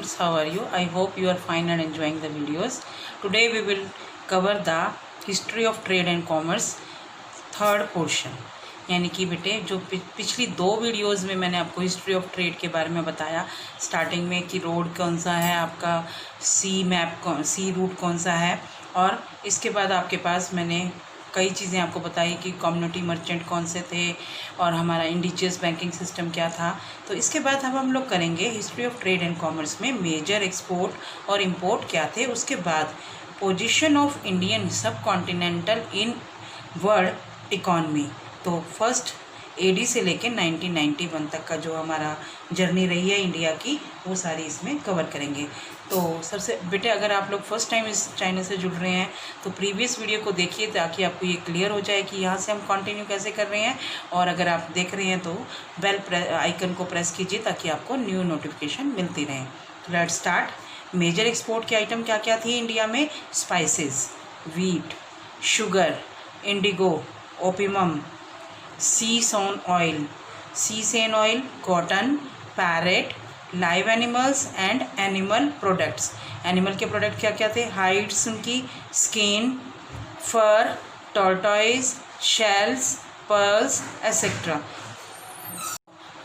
students, how are you? I hope you are fine and enjoying the videos. Today we will cover the history of trade and commerce third portion. यानी कि बेटे जो पिछली दो videos में मैंने आपको हिस्ट्री ऑफ ट्रेड के बारे में बताया स्टार्टिंग में कि रोड कौन सा है, आपका सी रूट कौन सा है, और इसके बाद आपके पास मैंने कई चीज़ें आपको बताई कि कम्युनिटी मर्चेंट कौन से थे और हमारा इंडिजियस बैंकिंग सिस्टम क्या था। तो इसके बाद अब हम लोग करेंगे history of trade and commerce में मेजर एक्सपोर्ट और इंपोर्ट क्या थे, उसके बाद position of Indian subcontinental in world economy. तो फर्स्ट एडी से लेके 1991 तक का जो हमारा जर्नी रही है इंडिया की, वो सारी इसमें कवर करेंगे। तो सबसे बेटे अगर आप लोग फर्स्ट टाइम इस चैनल से जुड़ रहे हैं तो प्रीवियस वीडियो को देखिए ताकि आपको ये क्लियर हो जाए कि यहाँ से हम कंटिन्यू कैसे कर रहे हैं, और अगर आप देख रहे हैं तो बेल आइकन को प्रेस कीजिए ताकि आपको न्यू नोटिफिकेशन मिलती रहे। तो लेट्स स्टार्ट। मेजर एक्सपोर्ट के आइटम क्या क्या थी इंडिया में? Spices, wheat, sugar, indigo, opium, sesame oil, cotton, parrot, live animals and animal products. Animal के प्रोडक्ट क्या क्या थे? हाइड्स उनकी, skin, fur, tortoise, shells, pearls etcetera.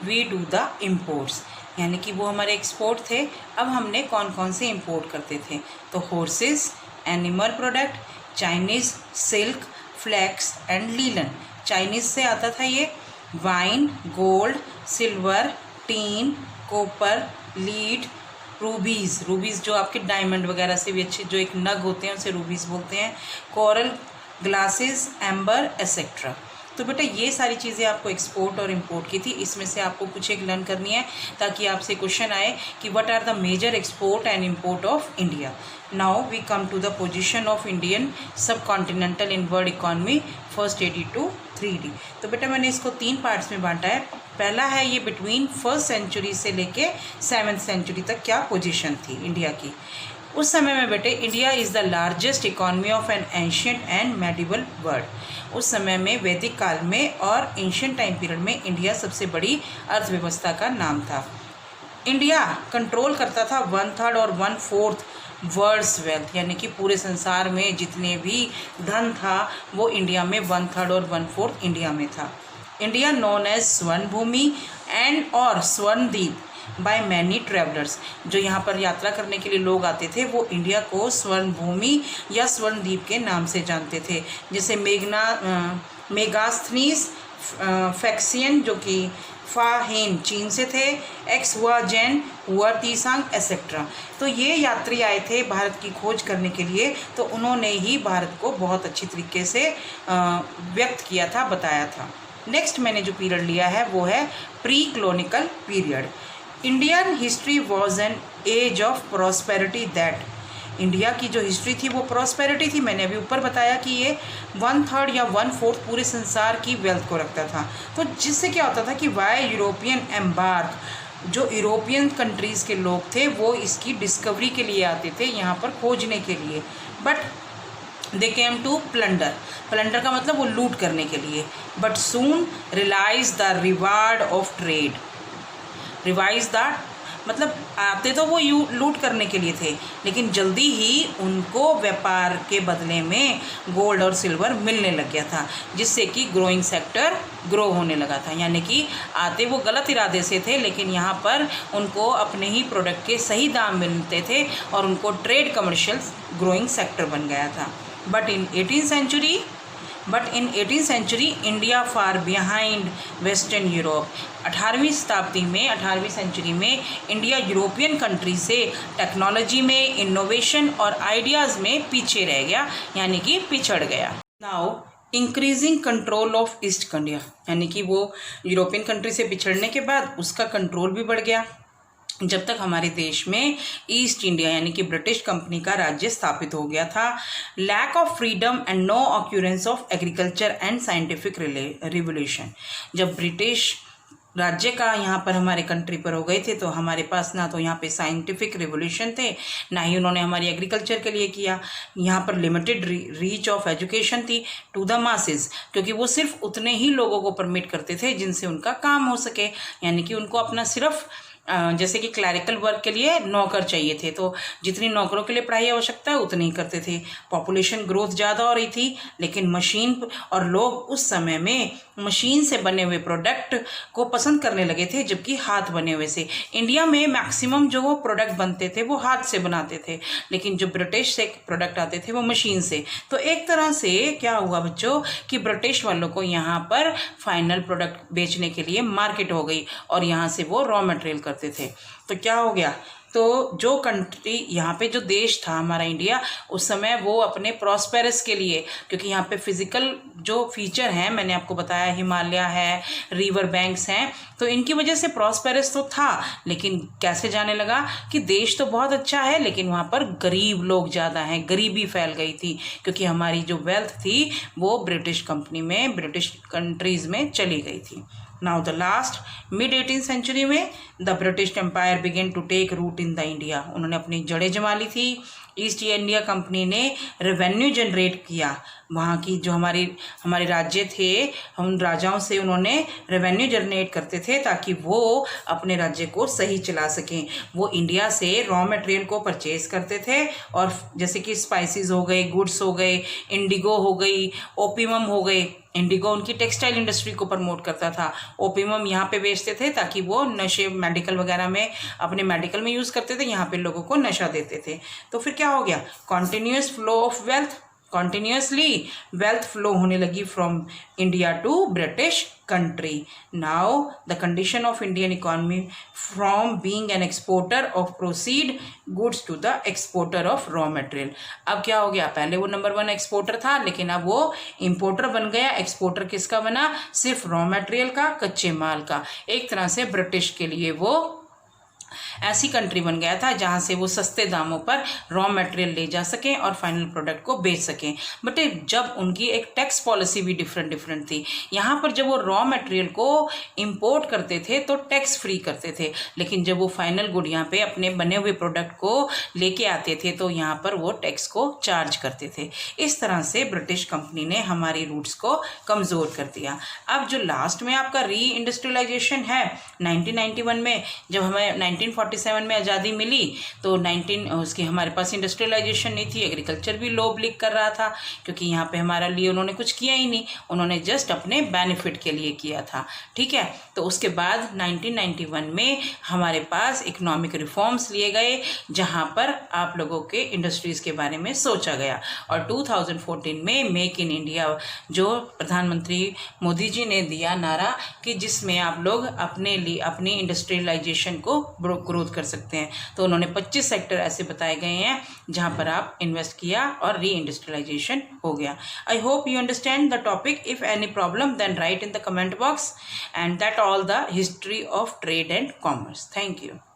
We do the imports, यानी कि वो हमारे एक्सपोर्ट थे। अब हमने कौन कौन से इंपोर्ट करते थे? तो horses, animal product, Chinese silk, flax and linen. Chinese से आता था ये wine, gold, silver, tin, copper, lead, rubies जो आपके डायमंड वगैरह से भी अच्छे जो एक नग होते हैं उसे रूबीज़ बोलते हैं, कोरल, ग्लासेस, एम्बर एसेट्रा। तो बेटा ये सारी चीज़ें आपको एक्सपोर्ट और इंपोर्ट की थी। इसमें से आपको कुछ एक लर्न करनी है ताकि आपसे क्वेश्चन आए कि what are the major export and import of India. Now we come to the position of Indian subcontinental in world economy first 80 to 3D। तो बेटा मैंने इसको 3 पार्ट्स में बांटा है। पहला है ये बिटवीन फर्स्ट सेंचुरी से लेके 7th सेंचुरी तक क्या पोजीशन थी इंडिया की। उस समय में बेटे India is the largest economy of an ancient and medieval world. उस समय में वैदिक काल में और एंशियंट टाइम पीरियड में इंडिया सबसे बड़ी अर्थव्यवस्था का नाम था। इंडिया कंट्रोल करता था 1/3 और 1/4 वर्ल्ड्स वेल्थ, यानी कि पूरे संसार में जितने भी धन था वो इंडिया में 1/3 और 1/4 इंडिया में था। इंडिया नोन एज स्वर्ण भूमि एंड और स्वर्णद्वीप बाय मैनी ट्रेवलर्स। जो यहाँ पर यात्रा करने के लिए लोग आते थे वो इंडिया को स्वर्ण भूमि या स्वर्णद्वीप के नाम से जानते थे, जैसे मेगास्थनीस फैक्सियन जो कि फाहेन चीन से थे, एक्स हुआ जैन हुआ तीसांग एसेट्रा। तो ये यात्री आए थे भारत की खोज करने के लिए, तो उन्होंने ही भारत को बहुत अच्छी तरीके से व्यक्त किया था, बताया था। नेक्स्ट मैंने जो पीरियड लिया है वो है pre colonial period. Indian history was an age of prosperity that. India की जो हिस्ट्री थी वो प्रॉस्पेरिटी थी। मैंने अभी ऊपर बताया कि ये 1/3 या 1/4 पूरे संसार की वेल्थ को रखता था। तो जिससे क्या होता था कि वाई यूरोपियन एम्बार्क, जो यूरोपियन कंट्रीज़ के लोग थे वो इसकी डिस्कवरी के लिए आते थे, यहाँ पर खोजने के लिए। But they came to plunder का मतलब वो लूट करने के लिए। But soon realize the reward of trade. Revise the मतलब आते तो वो लूट करने के लिए थे, लेकिन जल्दी ही उनको व्यापार के बदले में गोल्ड और सिल्वर मिलने लग गया था, जिससे कि ग्रोइंग सेक्टर ग्रो होने लगा था। यानी कि आते वो गलत इरादे से थे, लेकिन यहाँ पर उनको अपने ही प्रोडक्ट के सही दाम मिलते थे और उनको ट्रेड कमर्शियल ग्रोइंग सेक्टर बन गया था। But in 18th century India far behind western Europe. 18वीं सेंचुरी में इंडिया यूरोपियन कंट्री से टेक्नोलॉजी में, इनोवेशन और आइडियाज़ में पीछे रह गया, यानी कि पिछड़ गया। Now increasing control of east India, यानी कि वो यूरोपियन कंट्री से पिछड़ने के बाद उसका कंट्रोल भी बढ़ गया। जब तक हमारे देश में ईस्ट इंडिया यानी कि ब्रिटिश कंपनी का राज्य स्थापित हो गया था। Lack of freedom and no occurrence of agriculture and scientific revolution. जब ब्रिटिश राज्य का यहाँ पर हमारे कंट्री पर हो गए थे तो हमारे पास ना तो यहाँ पे साइंटिफिक रिवोल्यूशन थे, ना ही उन्होंने हमारी एग्रीकल्चर के लिए किया। यहाँ पर लिमिटेड रीच ऑफ एजुकेशन थी टू द मासेस, क्योंकि वो सिर्फ उतने ही लोगों को परमिट करते थे जिनसे उनका काम हो सके, यानी कि उनको अपना सिर्फ जैसे कि क्लैरिकल वर्क के लिए नौकर चाहिए थे, तो जितनी नौकरों के लिए पढ़ाई आवश्यकता है उतनी ही करते थे। पॉपुलेशन ग्रोथ ज़्यादा हो रही थी, लेकिन मशीन और लोग उस समय में मशीन से बने हुए प्रोडक्ट को पसंद करने लगे थे, जबकि हाथ बने हुए से इंडिया में मैक्सिमम जो वो प्रोडक्ट बनते थे वो हाथ से बनाते थे, लेकिन जो ब्रिटिश से प्रोडक्ट आते थे वो मशीन से। तो एक तरह से क्या हुआ बच्चों कि ब्रिटिश वालों को यहाँ पर फाइनल प्रोडक्ट बेचने के लिए मार्केट हो गई और यहाँ से वो रॉ मटेरियल करते थे। तो क्या हो गया, तो जो कंट्री यहाँ पे जो देश था हमारा इंडिया, उस समय वो अपने प्रॉस्पेरस के लिए, क्योंकि यहाँ पे फिजिकल जो फीचर हैं मैंने आपको बताया, हिमालय है, रिवर बैंक्स हैं, तो इनकी वजह से प्रॉस्पेरस तो था, लेकिन कैसे जाने लगा कि देश तो बहुत अच्छा है लेकिन वहाँ पर गरीब लोग ज़्यादा हैं, गरीबी फैल गई थी, क्योंकि हमारी जो वेल्थ थी वो ब्रिटिश कंपनी में, ब्रिटिश कंट्रीज़ में चली गई थी। Now the last mid 18th century में the British empire began to take root in the India. उन्होंने अपनी जड़ें जमा ली थी। ईस्ट इंडिया कंपनी ने रेवेन्यू जनरेट किया, वहाँ की जो हमारे राज्य थे, उन राजाओं से उन्होंने रेवेन्यू जनरेट करते थे ताकि वो अपने राज्य को सही चला सकें। वो इंडिया से रॉ मटेरियल को परचेज करते थे, और जैसे कि स्पाइसेस हो गए, गुड्स हो गए, इंडिगो हो गई, ओपियम हो गए। इंडिगो उनकी टेक्सटाइल इंडस्ट्री को प्रमोट करता था, ओपियम यहाँ पे बेचते थे ताकि वो नशे मेडिकल वगैरह में, अपने मेडिकल में यूज़ करते थे, यहाँ पे लोगों को नशा देते थे। तो फिर क्या हो गया, continuous flow of wealth, continuously wealth flow होने लगी from India to British country. Now the condition of Indian economy from being an exporter of proceed goods to the exporter of raw material. अब क्या हो गया, पहले वो number 1 exporter था, लेकिन अब वो इंपोर्टर बन गया। एक्सपोर्टर किसका बना, सिर्फ रॉ मटेरियल का, कच्चे माल का। एक तरह से ब्रिटिश के लिए वो ऐसी कंट्री बन गया था जहाँ से वो सस्ते दामों पर रॉ मटेरियल ले जा सकें और फाइनल प्रोडक्ट को बेच सकें। बट जब उनकी एक टैक्स पॉलिसी भी डिफरेंट थी, यहाँ पर जब वो रॉ मटेरियल को इंपोर्ट करते थे तो टैक्स फ्री करते थे, लेकिन जब वो फाइनल गुड यहाँ पे अपने बने हुए प्रोडक्ट को लेके आते थे तो यहाँ पर वो टैक्स को चार्ज करते थे। इस तरह से ब्रिटिश कंपनी ने हमारी रूट्स को कमज़ोर कर दिया। अब जो लास्ट में आपका री इंडस्ट्रियलाइजेशन है 1991 में, जब हमें 1947 में आज़ादी मिली तो उसकी हमारे पास इंडस्ट्रियलाइजेशन नहीं थी, एग्रीकल्चर भी लो ब्लिक कर रहा था, क्योंकि यहाँ पे हमारे लिए उन्होंने कुछ किया ही नहीं, उन्होंने जस्ट अपने बेनिफिट के लिए किया था। ठीक है, तो उसके बाद 1991 में हमारे पास इकोनॉमिक रिफॉर्म्स लिए गए, जहाँ पर आप लोगों के इंडस्ट्रीज़ के बारे में सोचा गया, और 2014 में मेक इन इंडिया जो प्रधानमंत्री मोदी जी ने दिया नारा, कि जिसमें आप लोग अपने लिए अपनी इंडस्ट्रियलाइजेशन को ग्रोथ कर सकते हैं, तो उन्होंने 25 सेक्टर ऐसे बताए गए हैं जहां पर आप इन्वेस्ट किया और री इंडस्ट्रियलाइजेशन हो गया। I hope you understand the topic. If any problem then write in the comment box, and that all the history of trade and commerce. Thank you.